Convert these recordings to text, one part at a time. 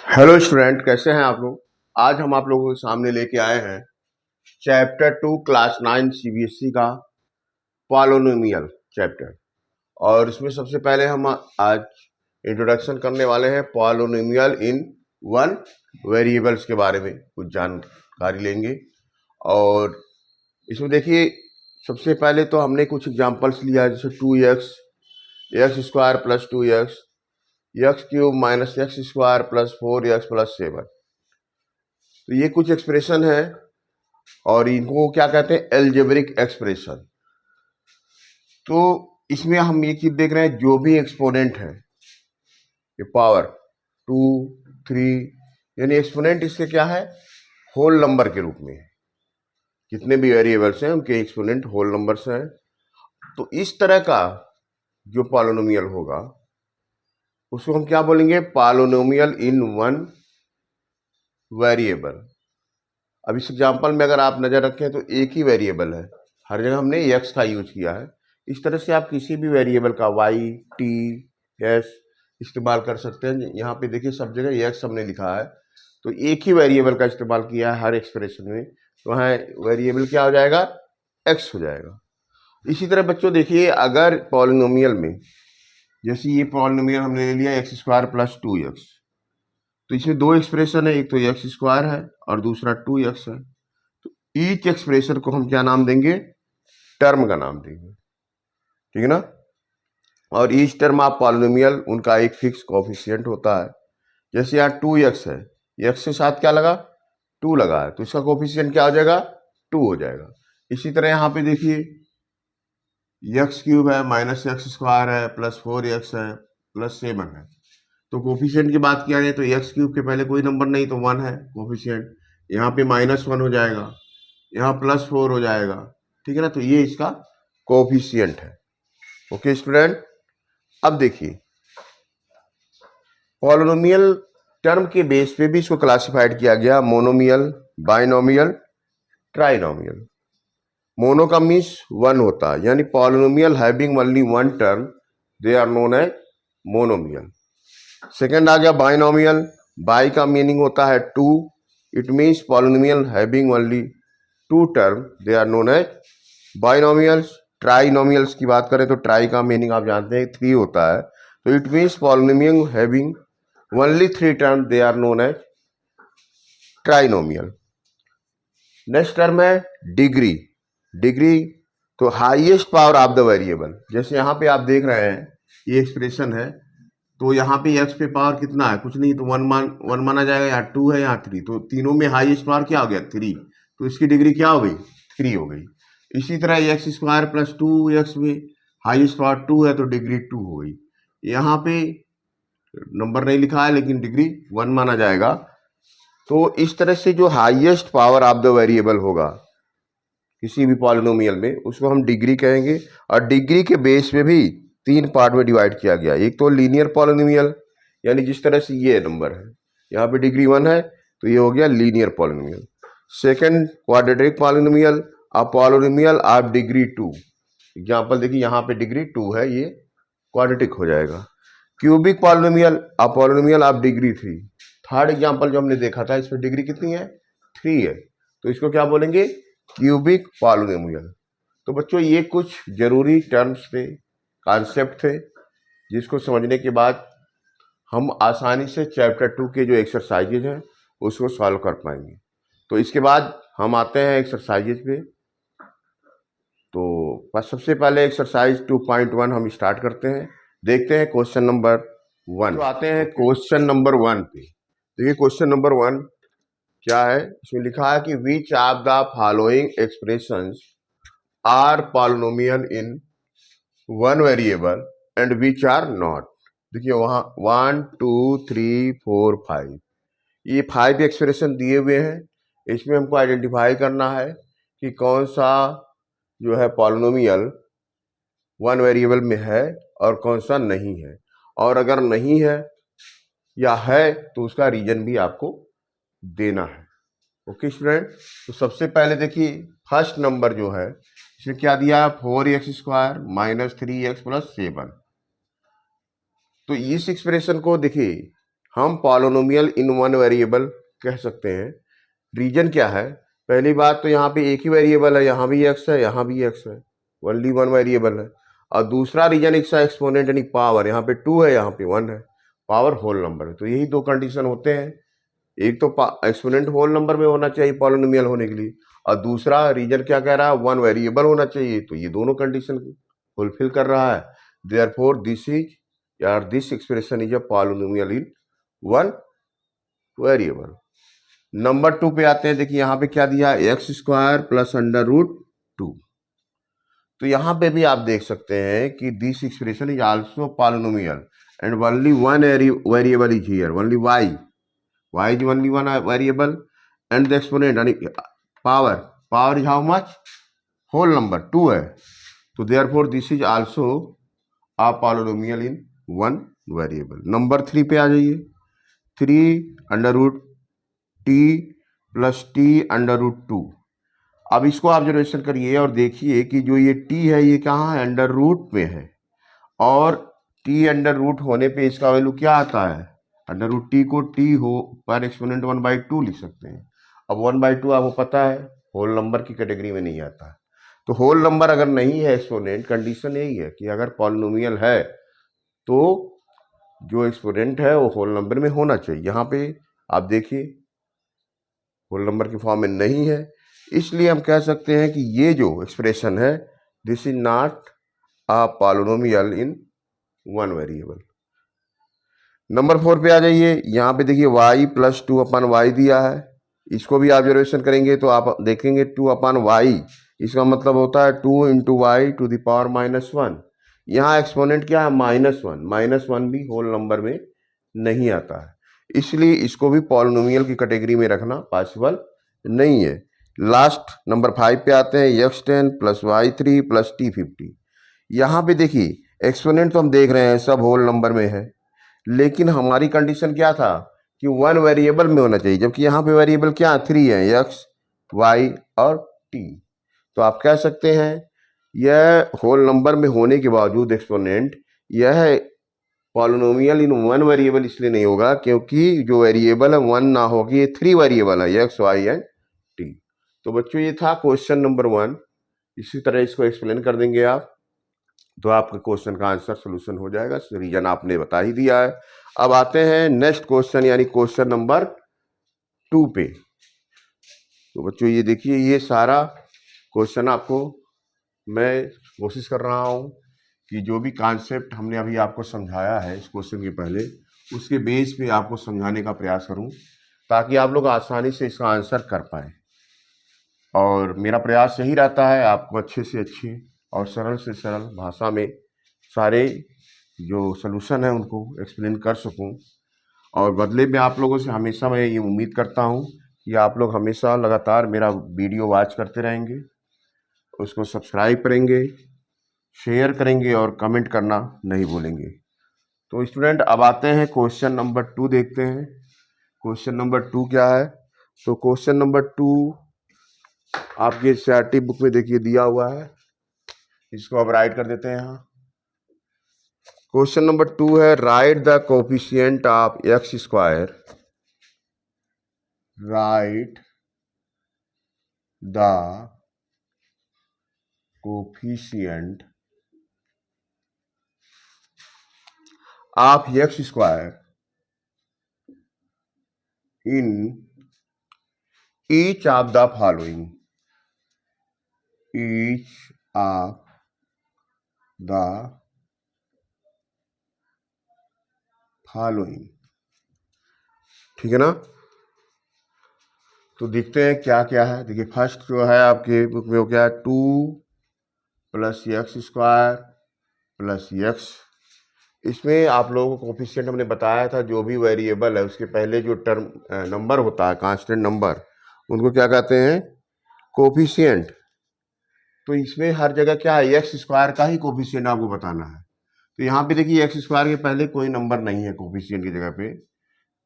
Hello student, कैसे हैं आप लोग। आज हम आप लोगों के सामने लेके आए हैं चैप्टर 2 क्लास 9 सीबीएसई का पॉलिनोमियल चैप्टर। और इसमें सबसे पहले हम आज इंट्रोडक्शन करने वाले हैं पॉलिनोमियल इन वन वेरिएबल्स के बारे में कुछ जानकारी लेंगे। और इसमें देखिए, सबसे पहले तो हमने कुछ एग्जांपल्स लिया है, जैसे 2x x square plus 2x x cube minus x square plus 4x plus 7। तो ये कुछ एक्सप्रेशन है और इनको क्या कहते हैं, एल्जेब्रिक एक्सप्रेशन। तो इसमें हम ये चीज देख रहे हैं, जो भी एक्सपोनेंट है ये पावर 2, 3, यानी एक्सपोनेंट इसके क्या है, होल नंबर के रूप में। जितने भी वेरिएबल्स हैं उनके एक्सपोनेंट होल नंबर्स हैं। तो इस तरह का जो पॉलिनोमियल होगा उसको हम क्या बोलेंगे, पॉलिनोमियल इन वन वेरिएबल। अब इस एग्जाम्पल में अगर आप नजर रखें तो एक ही वेरिएबल है, हर जगह हमने एक्स का यूज किया है। इस तरह से आप किसी भी वेरिएबल का वाई, टी, एस इस्तेमाल कर सकते हैं। यहाँ पे देखिए सब जगह एक्स हमने लिखा है, तो एक ही वेरिएबल का इस्तेमाल किया है हर एक्सप्रेशन में, तो वहाँ वेरिएबल क्या हो जाएगा, एक्स हो जाएगा। इसी तरह बच्चों देखिए, अगर पॉलिनोमियल में, जैसे ये पॉलिनोमियल हमने ले लिया एक्स स्क्वायर प्लस 2x, तो इसमें दो एक्सप्रेशन है, एक तो एक्स स्क्वायर है और दूसरा 2x है। तो ईच एक्सप्रेशन को हम क्या नाम देंगे, टर्म का नाम देंगे, ठीक है ना। और ईच टर्म ऑफ पॉलिनोमियल उनका एक फिक्स कोफिशिएंट होता है। जैसे यहाँ 2x है, x के साथ क्या लगा, 2 लगा है, तो इसका कोफिशिएंट क्या हो जाएगा, 2 हो जाएगा। इसी तरह यहाँ पे देखिए एक्स क्यूब है माइनस एक्स स्क्वायर है प्लस 4x है प्लस 7 है। तो कोफिशिएंट की बात किया जाए तो एक्स क्यूब के पहले कोई नंबर नहीं, तो 1 है कोफिशिएंट। यहाँ पे -1 हो जाएगा, यहाँ +4 हो जाएगा, ठीक है ना। तो ये इसका कोफिशिएंट है। ओके स्टूडेंट, अब देखिए पॉलिनोमियल टर्म के बेस पे भी इसको क्लासिफाइड किया गया, मोनोमियल, बाइनोमियल, ट्राइनोमियल। मोनो का मीन्स 1 होता है, यानी polynomial having only one term, they are known as monomial. Second आ गया बाइनोमियल, बाई का मीनिंग होता है 2, it means polynomial having only 2 term, they are known as binomials. Trinomials की बात करें तो ट्राई का मीनिंग आप जानते हैं 3 होता है, तो it means polynomial having only 3 term, they are known as trinomial. Next term है डिग्री। डिग्री तो highest power of the variable. जैसे यहाँ पे आप देख रहे हैं ये एक्सप्रेशन है, तो यहाँ पे एक्स पे पावर कितना है, कुछ नहीं, तो 1 माना जाएगा, यहाँ 2 है, यहाँ 3, तो तीनों में हाईएस्ट पावर क्या हो गया, 3, तो इसकी डिग्री क्या हो गई, 3 हो गई। इसी तरह एक्स स्क्वायर प्लस 2x में हाईएस्ट पावर 2 है, तो डिग्री 2 हो गई। यहाँ पे नंबर नहीं लिखा है लेकिन डिग्री 1 माना जाएगा। तो इस तरह से जो highest power of the variable होगा किसी भी पॉलिनोमियल में, उसको हम डिग्री कहेंगे। और डिग्री के बेस पे भी 3 पार्ट में डिवाइड किया गया। एक तो लीनियर पॉलिनोमियल, यानी जिस तरह से ये नंबर है, यहाँ पे डिग्री 1 है, तो ये हो गया linear polynomial. Second quadratic polynomial, a polynomial of degree 2। Example देखिए, यहाँ पे डिग्री 2 है, ये क्वाड्रेटिक हो जाएगा। Cubic polynomial, a polynomial of degree 3। Third example जो हमने देखा था, इसमें डिग्री कितनी है, 3 है, तो इसको क्या बोलेंगे, क्यूबिक पॉलिनोमियल। तो बच्चों ये कुछ जरूरी टर्म्स थे, कॉन्सेप्ट थे, जिसको समझने के बाद हम आसानी से चैप्टर 2 के जो एक्सरसाइजेज हैं उसको सॉल्व कर पाएंगे। तो इसके बाद हम आते हैं एक्सरसाइजेज पे। तो बस सबसे पहले एक्सरसाइज 2.1 हम स्टार्ट करते हैं, देखते हैं क्वेश्चन नंबर 1। तो आते हैं क्वेश्चन नंबर 1 पे। देखिए क्वेश्चन नंबर 1 क्या है, इसमें लिखा है कि which of the following expressions are polynomial in one variable and which are not. देखिए वहां 1 2 3 4 5, ये 5 एक्सप्रेशन दिए हुए हैं। इसमें हमको आइडेंटिफाई करना है कि कौन सा जो है पॉलिनोमियल वन वेरिएबल में है और कौन सा नहीं है, और अगर नहीं है या है तो उसका रीजन भी आपको देना है। ओके स्टूडेंट, तो सबसे पहले देखिए फर्स्ट नंबर जो है, इसमें क्या दिया, 4x square minus 3x plus 7। तो इस एक्सप्रेशन को देखिए हम पॉलिनोमियल इन वन वेरिएबल कह सकते हैं। रीजन क्या है? पहली बात तो यहाँ पे एक ही वेरिएबल है, यहाँ भी x है, यहाँ भी x है, ओनली वन वेरिएबल है। और दूसरा रीजन इसका एक्सपोनेंट यानी पावर, यहाँ पे 2 है, यहाँ पे 1 है, पावर होल नंबर है। तो यही दो कंडीशन होते हैं, एक तो एक्सपोनेंट होल नंबर में होना चाहिए पॉलिनोमियल होने के लिए, और दूसरा रीजन क्या कह रहा है, वन वेरिएबल होना चाहिए। तो ये दोनों कंडीशन फुलफिल कर रहा है। Therefore this expression is a polynomial in one variable. Number 2 पे आते हैं। देखिए यहाँ पे क्या दिया है, x square plus under root 2। तो यहाँ पे भी आप देख सकते हैं कि this expression is also polynomial and only one variable is here, only y is only one variable and the exponent यानी power is how much, whole number 2 है। तो therefore this is also a polynomial in one variable। Number 3 पे आ जाइए। 3 under root t plus t under root 2। अब इसको observation करिए और देखिए कि जो ये टी है ये कहाँ है, अंडर रूट में है, और टी अंडर रूट होने पे इसका वैल्यू क्या आता है, अंडर रूट टी को टी हो पर एक्सपोनेंट 1/2 लिख सकते हैं। अब 1/2 आपको पता है होल नंबर की कैटेगरी में नहीं आता है। तो होल नंबर अगर नहीं है एक्सपोनेंट, कंडीशन यही है कि अगर पॉलिनोमियल है तो जो एक्सपोनेंट है वो होल नंबर में होना चाहिए। यहाँ पे आप देखिए होल नंबर की फॉर्म में नहीं है, इसलिए हम कह सकते हैं कि ये जो एक्सप्रेशन है this is not a polynomial in one variable. Number 4 पे आ जाइए। यहाँ पे देखिए y प्लस 2/y दिया है, इसको भी ऑब्जर्वेशन करेंगे तो आप देखेंगे 2/y, इसका मतलब होता है 2 into y to the power -1। यहाँ एक्सपोनेंट क्या है, -1, -1 भी होल नंबर में नहीं आता है, इसलिए इसको भी पॉलिनोमियल की कैटेगरी में रखना पॉसिबल नहीं है। लास्ट नंबर 5 पे आते हैं। x10 plus y3 plus t50। यहाँ पे देखिए एक्सपोनेंट तो हम देख रहे हैं सब होल नंबर में है, लेकिन हमारी कंडीशन क्या था कि वन वेरिएबल में होना चाहिए, जबकि यहाँ पे वेरिएबल क्या 3 है, एक्स वाई और टी। तो आप कह सकते हैं यह होल नंबर में होने के बावजूद एक्सपोनेंट यह पॉलिनोमियल इन वन वेरिएबल इसलिए नहीं होगा क्योंकि जो वेरिएबल है वन ना होगी, ये 3 वेरिएबल है, एक्स वाई एंड टी। तो बच्चों ये था क्वेश्चन नंबर 1। इसी तरह इसको एक्सप्लेन कर देंगे आप तो आपके क्वेश्चन का आंसर सोल्यूशन हो जाएगा। रीजन आपने बता ही दिया है। अब आते हैं नेक्स्ट क्वेश्चन यानी क्वेश्चन नंबर 2 पे। तो बच्चों ये देखिए ये सारा क्वेश्चन आपको मैं कोशिश कर रहा हूँ कि जो भी कॉन्सेप्ट हमने अभी आपको समझाया है इस क्वेश्चन के पहले, उसके बेस पे आपको समझाने का प्रयास करूँ ताकि आप लोग आसानी से इसका आंसर कर पाएँ। और मेरा प्रयास यही रहता है आपको अच्छे से अच्छे और सरल से सरल भाषा में सारे जो सलूशन है उनको एक्सप्लेन कर सकूं। और बदले में आप लोगों से हमेशा मैं ये उम्मीद करता हूं कि आप लोग हमेशा लगातार मेरा वीडियो वॉच करते रहेंगे, उसको सब्सक्राइब करेंगे, शेयर करेंगे और कमेंट करना नहीं भूलेंगे। तो स्टूडेंट अब आते हैं क्वेश्चन नंबर 2 देखते हैं। क्वेश्चन नंबर 2 क्या है? तो क्वेश्चन नंबर 2 आपके सीईआरटी बुक में देखिए दिया हुआ है, इसको अब राइट कर देते हैं यहाँ। क्वेश्चन नंबर 2 है right the coefficient of x square, right the coefficient of x square in each of the following, each of the following. ठीक है ना? तो देखते हैं क्या क्या है। देखिए फर्स्ट जो है आपके बुक में वो क्या है, 2 plus x square plus x. इसमें आप लोगों को कोफिशिएंट हमने बताया था, जो भी वेरिएबल है उसके पहले जो टर्म नंबर होता है कांस्टेंट नंबर, उनको क्या कहते हैं, कोफिशिएंट। तो इसमें हर जगह क्या है, एक्स स्क्वायर का ही कोफिशिएंट आपको बताना है। तो यहाँ पे देखिए एक्स स्क्वायर के पहले कोई नंबर नहीं है कोफिशिएंट की जगह पे,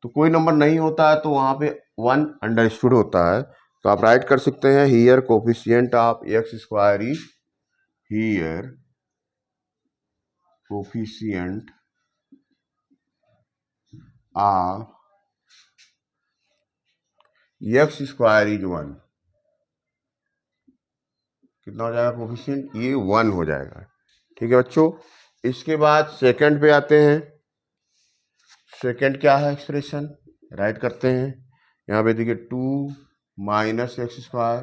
तो कोई नंबर नहीं होता है तो वहाँ पे 1 अंडरस्टूड होता है। तो आप राइट कर सकते हैं here coefficient of x square is, here coefficient of x square is 1, कितना हो जाएगा कोफिशिएंट, ये 1 हो जाएगा। ठीक है बच्चों, इसके बाद सेकंड पे आते हैं। सेकंड क्या है एक्सप्रेशन, राइट करते हैं। यहाँ पे देखिए 2 minus x square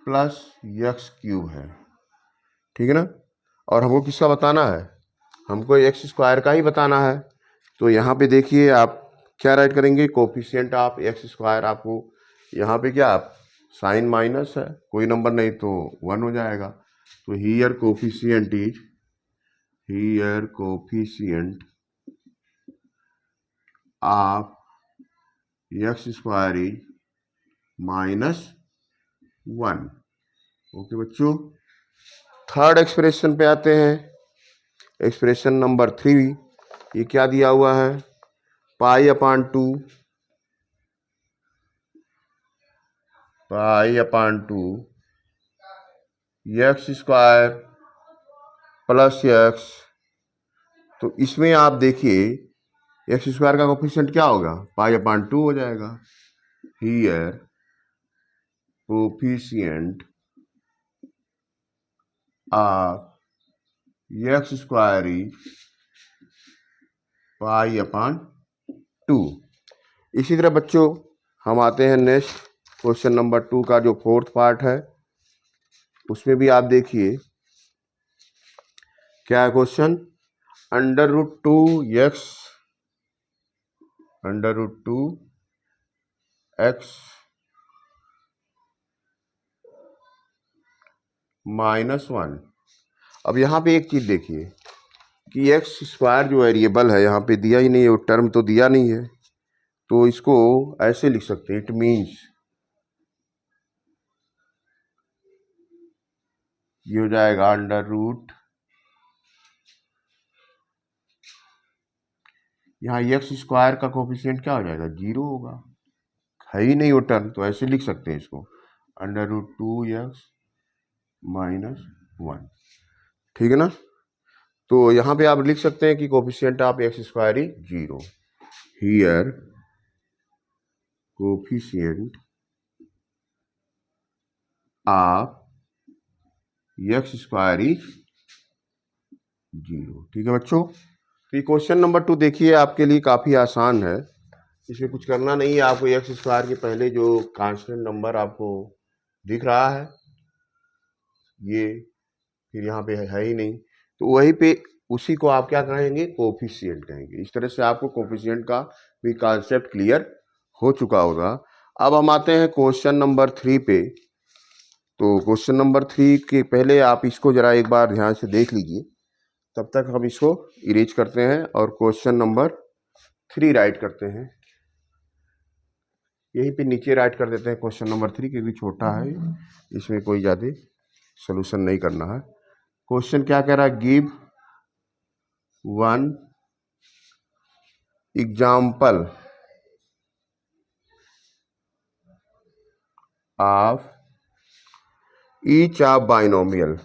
plus x cube है, ठीक है ना। और हमको किसका बताना है, हमको एक्स स्क्वायर का ही बताना है। तो यहाँ पे देखिए आप क्या राइट करेंगे, कोफिशिएंट ऑफ एक्स स्क्वायर, आपको यहाँ पे क्या साइन माइनस है, कोई नंबर नहीं तो 1 हो जाएगा। तो here coefficient of x square is -1। Okay बच्चों, थर्ड एक्सप्रेशन पे आते हैं। एक्सप्रेशन नंबर 3, ये क्या दिया हुआ है, पाई upon 2 x square plus x. तो इसमें आप देखिए एक्स स्क्वायर का कोफिशिएंट क्या होगा, पाई अपान 2 हो जाएगा। Here coefficient of x square is pi upon 2। इसी तरह बच्चों हम आते हैं नेक्स्ट क्वेश्चन नंबर 2 का जो फोर्थ पार्ट है, उसमें भी आप देखिए क्या है क्वेश्चन, √2x -1। अब यहाँ पे एक चीज देखिए कि एक्स स्क्वायर जो वेरिएबल है यहाँ पे दिया ही नहीं है, वो टर्म तो दिया नहीं है, तो इसको ऐसे लिख सकते हैं, इट मीन्स ये हो जाएगा √ यहाँ एक्स स्क्वायर का कोफिशिएंट क्या हो जाएगा, 0 होगा, है ही नहीं वो टर्म, तो ऐसे लिख सकते हैं इसको √2x -1। ठीक है ना। तो यहाँ पे आप लिख सकते हैं कि coefficient of x square is 0। Here coefficient of x square is 0। ठीक है बच्चों, तो ये क्वेश्चन नंबर 2 देखिए आपके लिए काफ़ी आसान है, इसमें कुछ करना नहीं है। आपको एक्स स्क्वायर के पहले जो कांस्टेंट नंबर आपको दिख रहा है ये, फिर यहाँ पे है ही नहीं, तो वहीं पे उसी को आप क्या कहेंगे, कोफिशिएंट कहेंगे। इस तरह से आपको कोफिशिएंट का भी कॉन्सेप्ट क्लियर हो चुका होगा। अब हम आते हैं क्वेश्चन नंबर 3 पे। तो क्वेश्चन नंबर 3 के पहले आप इसको जरा एक बार ध्यान से देख लीजिए, तब तक हम इसको इरेज करते हैं और क्वेश्चन नंबर 3 राइट करते हैं। यहीं पे नीचे राइट कर देते हैं क्वेश्चन नंबर 3, क्योंकि छोटा है, इसमें कोई ज़्यादा सोल्यूशन नहीं करना है। क्वेश्चन क्या कह रहा है, give 1 example of each of binomial,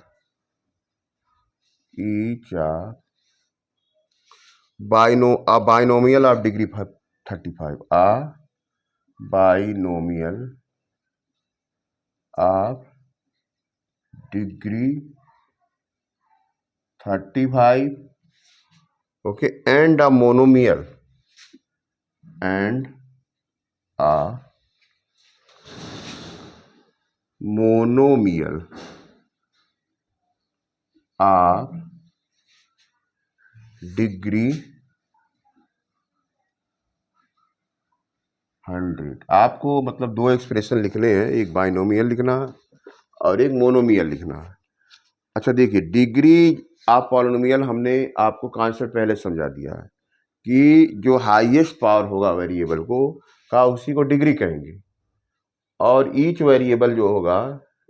binomial of degree 35, binomial of degree 35, okay, and a monomial of degree 100। आपको मतलब दो एक्सप्रेशन लिखने हैं, एक बाइनोमियल लिखना है और एक मोनोमियल लिखना है। अच्छा देखिए, डिग्री ऑफ पॉलिनोमियल हमने आपको कॉन्सेप्ट पहले समझा दिया है कि जो हाईएस्ट पावर होगा वेरिएबल को का उसी को डिग्री कहेंगे, और ईच वेरिएबल जो होगा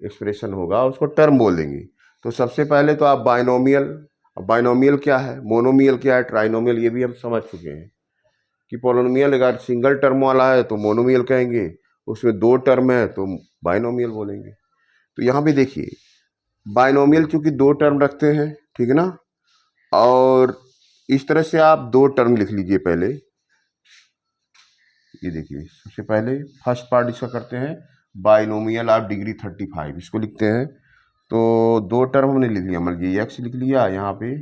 एक्सप्रेशन होगा उसको टर्म बोल देंगे। तो सबसे पहले तो आप बाइनोमियल क्या है, मोनोमियल क्या है, ट्राइनोमियल, ये भी हम समझ चुके हैं कि पॉलिनोमियल अगर सिंगल टर्म वाला है तो मोनोमियल कहेंगे, उसमें 2 टर्म है तो बाइनोमियल बोलेंगे। तो यहाँ पे देखिए बाइनोमियल चूंकि 2 टर्म रखते हैं, ठीक है ना, और इस तरह से आप दो टर्म लिख लीजिए पहले। ये देखिए, सबसे पहले फर्स्ट पार्ट इसका करते हैं, बाइनोमियल ऑफ डिग्री 35, इसको लिखते हैं। तो दो टर्म हमने लिख लिया, मान लीजिए एक्स लिख लिया यहाँ पे,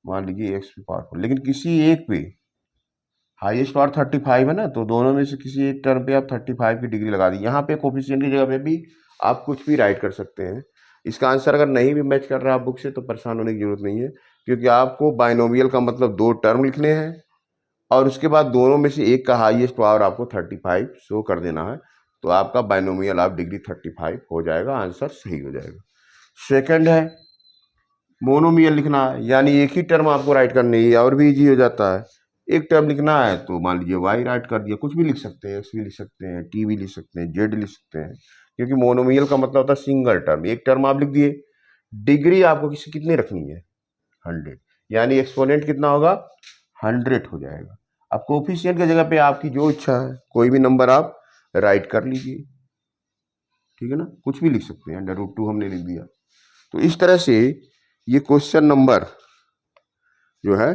मान लीजिए एक्स की पावर 4, लेकिन किसी एक पे हाईएस्ट पावर 35 है ना, तो दोनों में से किसी एक टर्म पे आप 35 की डिग्री लगा दी। यहाँ पे कोफिशिएंट की जगह पे भी आप कुछ भी राइट कर सकते हैं। इसका आंसर अगर नहीं भी मैच कर रहा है आप बुक से तो परेशान होने की जरूरत नहीं है, क्योंकि आपको बाइनोमियल का मतलब दो टर्म लिखने हैं और उसके बाद दोनों में से एक का हाईएस्ट पावर आपको 35 शो कर देना है, तो आपका बाइनोमियल ऑफ डिग्री 35 हो जाएगा, आंसर सही हो जाएगा। सेकंड है मोनोमियल लिखना है, यानी एक ही टर्म आपको राइट करनी है, और भी इजी हो जाता है। एक टर्म लिखना है तो मान लीजिए वाई राइट कर दिया, कुछ भी लिख सकते हैं, एक्स भी लिख सकते हैं, टी भी लिख सकते हैं, जेड लिख सकते हैं, क्योंकि मोनोमियल का मतलब होता है सिंगल टर्म। एक टर्म आप लिख दिए, डिग्री आपको कितनी रखनी है, 100, यानी एक्सपोनेंट कितना होगा, 100 हो जाएगा। अब कोफिशिएंट की जगह पे आपकी जो इच्छा है कोई भी नंबर आप राइट कर लीजिए, ठीक है ना, कुछ भी लिख सकते हैं, √2 हमने लिख दिया। तो इस तरह से ये क्वेश्चन नंबर जो है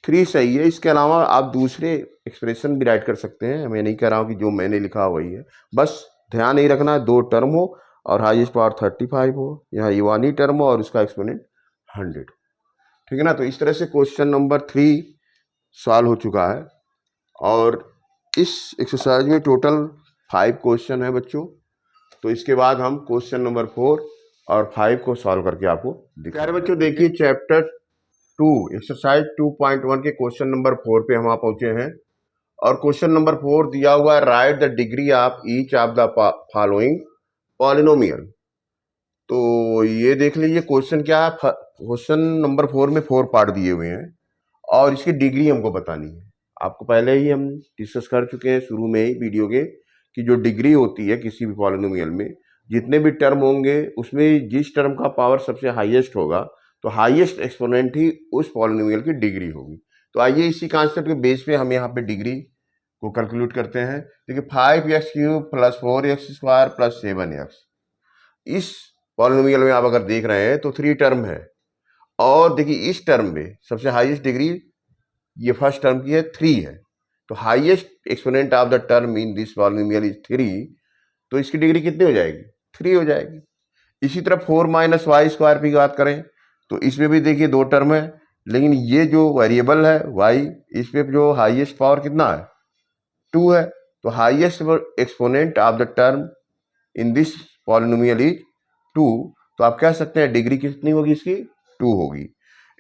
3 सही है। इसके अलावा आप दूसरे एक्सप्रेशन भी राइट कर सकते हैं, मैं नहीं कह रहा हूँ कि जो मैंने लिखा वही है, बस ध्यान नहीं रखना है दो टर्म हो और हाईएस्ट पावर 35 हो, यहाँ ईवानी टर्म हो और उसका एक्सपोनेंट 100, ठीक है ना। तो इस तरह से क्वेश्चन नंबर 3 सॉल्व हो चुका है, और इस एक्सरसाइज में टोटल 5 क्वेश्चन है बच्चों। तो इसके बाद हम क्वेश्चन नंबर 4 और 5 को सॉल्व करके आपको दिखा रहे बच्चों। देखिए चैप्टर 2 एक्सरसाइज 2.1 के क्वेश्चन नंबर 4 पे हम पहुंचे हैं, और क्वेश्चन नंबर 4 दिया हुआ है, right the degree of each of the following polynomial. तो ये देख लीजिए क्वेश्चन क्या है। क्वेश्चन नंबर 4 में 4 पार्ट दिए हुए हैं और इसकी डिग्री हमको बतानी है। आपको पहले ही हम डिस्कस कर चुके हैं शुरू में ही वीडियो के, कि जो डिग्री होती है किसी भी पॉलिनोमियल में, जितने भी टर्म होंगे उसमें जिस टर्म का पावर सबसे हाईएस्ट होगा तो हाईएस्ट एक्सपोनेंट ही उस पॉलिनोमियल की डिग्री होगी। तो आइए इसी कॉन्सेप्ट के बेस पे हम यहाँ पे डिग्री को कैलकुलेट करते हैं। देखिए 5x³ + 4x² + 7x, इस पॉलिनोमियल में आप अगर देख रहे हैं तो 3 टर्म है, और देखिए इस टर्म में सबसे हाईएस्ट डिग्री ये फर्स्ट टर्म की है, 3 है, तो highest exponent of the term in this polynomial is 3, तो इसकी डिग्री कितनी हो जाएगी, 3 हो जाएगी। इसी तरह 4 - y² की बात करें तो इसमें भी देखिए दो टर्म है, लेकिन ये जो वेरिएबल है y, इस पे जो हाईएस्ट पावर कितना है, 2 है, तो highest exponent of the term in this polynomial is 2, तो आप कह सकते हैं डिग्री कितनी होगी इसकी, 2 होगी।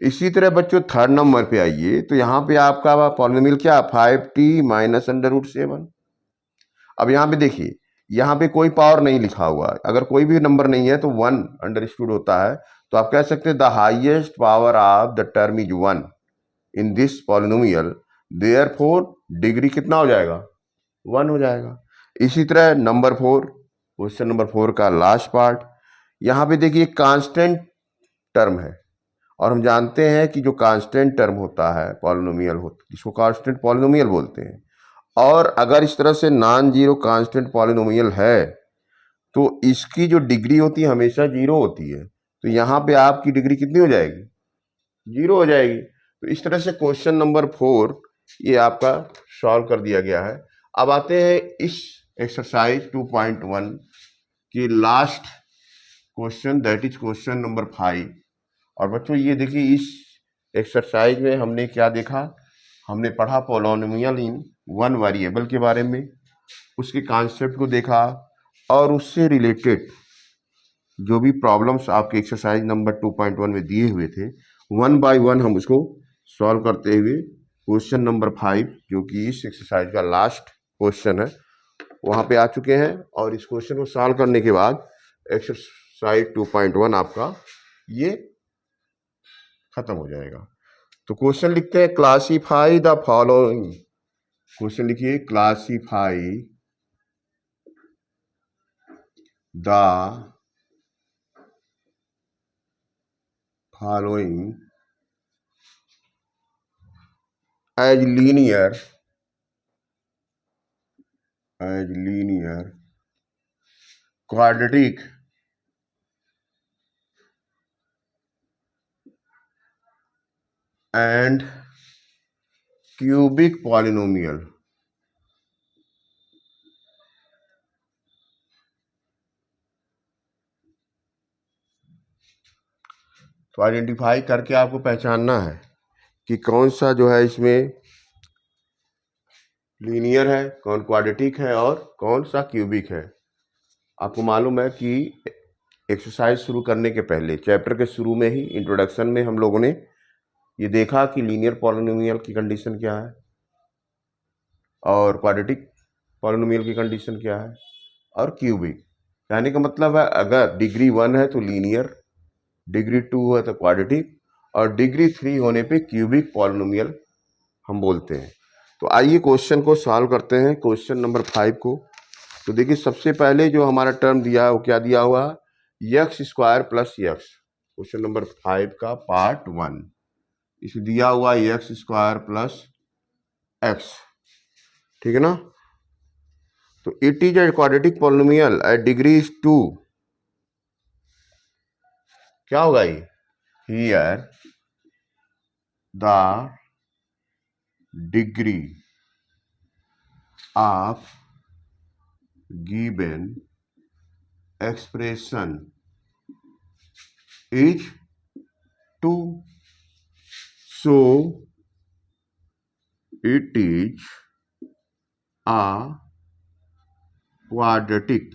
इसी तरह बच्चों थर्ड नंबर पे आइए, तो यहाँ पे आपका पॉलिनोमियल क्या, 5t - √7। अब यहाँ पे देखिए, यहाँ पे कोई पावर नहीं लिखा हुआ है, अगर कोई भी नंबर नहीं है तो 1 अंडरस्टूड होता है, तो आप कह सकते हैं the highest power of the term is 1 in this polynomial, therefore degree कितना हो जाएगा, 1 हो जाएगा। इसी तरह नंबर 4, क्वेश्चन नंबर 4 का लास्ट पार्ट, यहाँ पे देखिए कांस्टेंट टर्म है, और हम जानते हैं कि जो कांस्टेंट टर्म होता है पॉलिनोमियल होता है, इसको कांस्टेंट पॉलिनोमियल बोलते हैं, और अगर इस तरह से नॉन जीरो कांस्टेंट पॉलिनोमियल है तो इसकी जो डिग्री होती है हमेशा 0 होती है, तो यहाँ पे आपकी डिग्री कितनी हो जाएगी, 0 हो जाएगी। तो इस तरह से क्वेश्चन नंबर 4 ये आपका सॉल्व कर दिया गया है। अब आते हैं इस एक्सरसाइज 2.1 की last question, that is question number 5। और बच्चों ये देखिए इस एक्सरसाइज में हमने क्या देखा, हमने पढ़ा पॉलिनोमियल इन वन वेरिएबल के बारे में, उसके कॉन्सेप्ट को देखा, और उससे रिलेटेड जो भी प्रॉब्लम्स आपके एक्सरसाइज नंबर 2.1 में दिए हुए थे, 1 बाय 1 हम उसको सॉल्व करते हुए क्वेश्चन नंबर 5 जो कि इस एक्सरसाइज का लास्ट क्वेश्चन है वहाँ पे आ चुके हैं। और इस क्वेश्चन को सॉल्व करने के बाद एक्सरसाइज 2.1 आपका ये खत्म हो जाएगा। तो क्वेश्चन लिखते हैं, क्लासीफाई द फॉलोइंग, क्वेश्चन लिखिए classify the following as linear quadratic and cubic polynomial. तो आइडेंटिफाई करके आपको पहचानना है कि कौन सा जो है इसमें लीनियर है, कौन क्वाड्रेटिक है और कौन सा क्यूबिक है। आपको मालूम है कि एक्सरसाइज शुरू करने के पहले चैप्टर के शुरू में ही इंट्रोडक्शन में हम लोगों ने ये देखा कि लीनियर पॉलिनोमियल की कंडीशन क्या है और क्वाड्रेटिक पॉलिनोमियल की कंडीशन क्या है और क्यूबिक। कहने का मतलब है अगर डिग्री 1 है तो लीनियर, डिग्री 2 है तो क्वाड्रेटिक और डिग्री 3 होने पे क्यूबिक पॉलिनोमियल हम बोलते हैं। तो आइए क्वेश्चन को सॉल्व करते हैं, क्वेश्चन नंबर 5 को। तो देखिए सबसे पहले जो हमारा टर्म दिया है वो क्या दिया हुआ है, x square plus x. Question number 5 का पार्ट 1, इसमें दिया हुआ है एक्स स्क्वायर प्लस एक्स, ठीक है ना। तो it is a quadratic polynomial at degree 2। क्या होगा ये, here the degree of given expression is 2, so it is a quadratic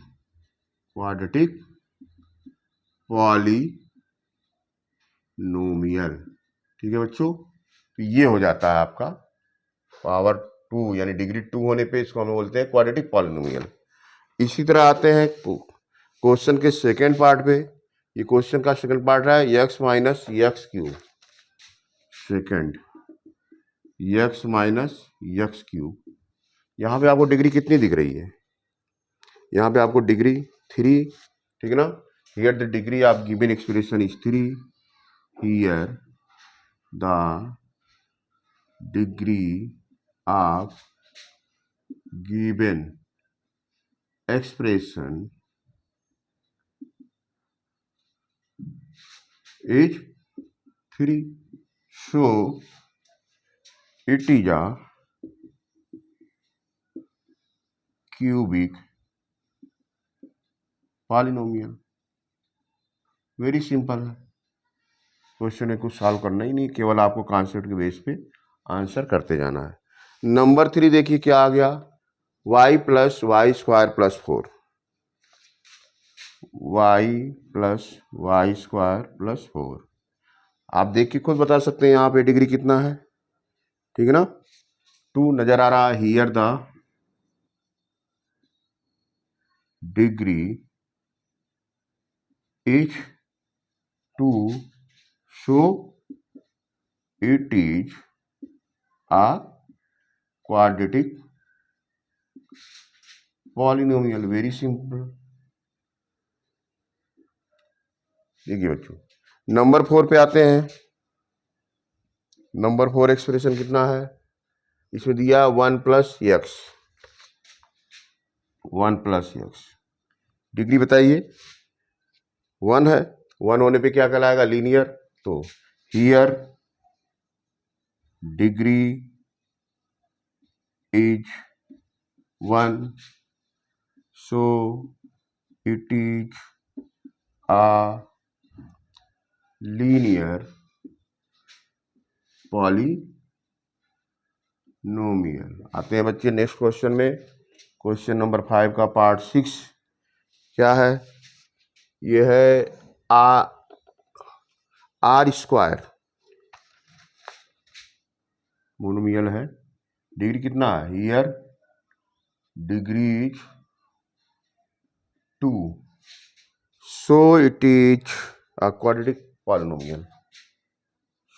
polynomial। ठीक है बच्चों, तो ये हो जाता है आपका पावर 2 यानी डिग्री 2 होने पे इसको हम बोलते हैं क्वाड्रेटिक पॉलिनोमियल। इसी तरह आते हैं क्वेश्चन के सेकेंड पार्ट पे। ये क्वेश्चन का सेकंड पार्ट है x minus x cube. Second x minus x cube. यहाँ पे आपको डिग्री कितनी दिख रही है, यहाँ पे आपको डिग्री 3, ठीक है ना। Here the degree of given expression is 3, here the degree of given expression is 3, so it is a cubic polynomial। Very simple है क्वेश्चन है, कुछ सॉल्व करना ही नहीं, केवल आपको कॉन्सेप्ट के बेस पे आंसर करते जाना है। नंबर 3 देखिए क्या आ गया, y plus y square plus 4। y plus y square plus 4, आप देख के खुद बता सकते हैं यहाँ पे डिग्री कितना है, ठीक है ना। 2 नजर आ रहा है, here the degree is 2, so it is a quadratic polynomial। Very simple. देखिए बच्चों नंबर 4 पे आते हैं। नंबर 4 एक्सप्रेशन कितना है, इसमें दिया 1 plus x, 1 plus x. Degree बताइए, 1 है, 1 होने पे क्या कहलाएगा, लीनियर। तो here degree is 1, so it is a linear polynomial। आते हैं बच्चे नेक्स्ट क्वेश्चन में। क्वेश्चन नंबर 5 का पार्ट 6 क्या है, ये है आर स्क्वायर मोनोमियल है। डिग्री कितना है, here degree is 2, so it is a quadratic polynomial,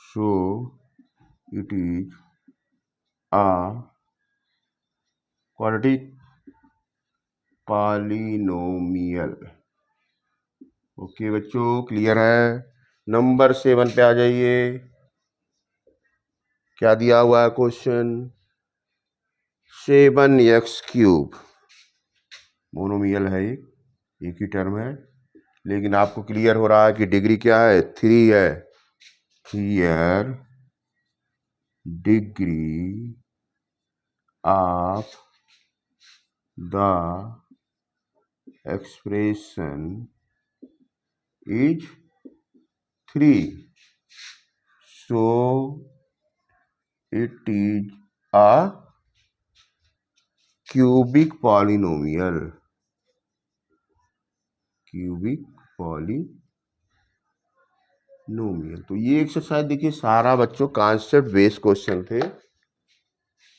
so it is a quadratic polynomial। Okay बच्चों क्लियर है। नंबर 7 पे आ जाइए, क्या दिया हुआ है क्वेश्चन, 7x क्यूब मोनोमियल है, एक ही टर्म है, लेकिन आपको क्लियर हो रहा है कि डिग्री क्या है, 3 है। Here degree of the expression is 3. So it is a cubic polynomial. Cubic polynomial. तो ये एक्सरसाइज देखिए सारा बच्चों कॉन्सेप्ट बेस्ड क्वेश्चन थे,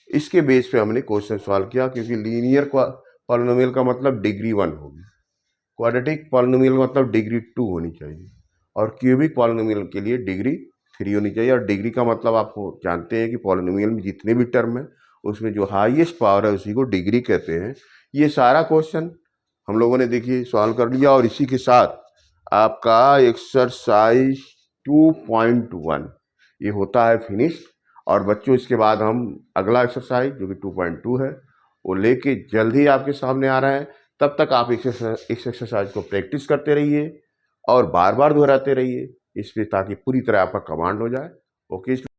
इसके बेस पे हमने क्वेश्चन सॉल्व किया, क्योंकि लीनियर पॉलिनोमियल का मतलब डिग्री 1 होगी, क्वाड्रेटिक पॉलिनोमियल का मतलब डिग्री 2 होनी चाहिए, और क्यूबिक पॉलिनोमियल के लिए डिग्री 3 होनी चाहिए। और डिग्री का मतलब आप जानते हैं कि पॉलिनोमियल में जितने भी टर्म है उसमें जो हाईएस्ट पावर है उसी को डिग्री कहते हैं। ये सारा क्वेश्चन हम लोगों ने देखिए सॉल्व कर लिया, और इसी के साथ आपका एक्सरसाइज 2.1 ये होता है फिनिश। और बच्चों इसके बाद हम अगला एक्सरसाइज जो कि 2.2 है वो लेके जल्द ही आपके सामने आ रहा है। तब तक आप इस एक्सरसाइज को प्रैक्टिस करते रहिए और बार बार दोहराते रहिए इस पे, ताकि पूरी तरह आपका कमांड हो जाए। ओके।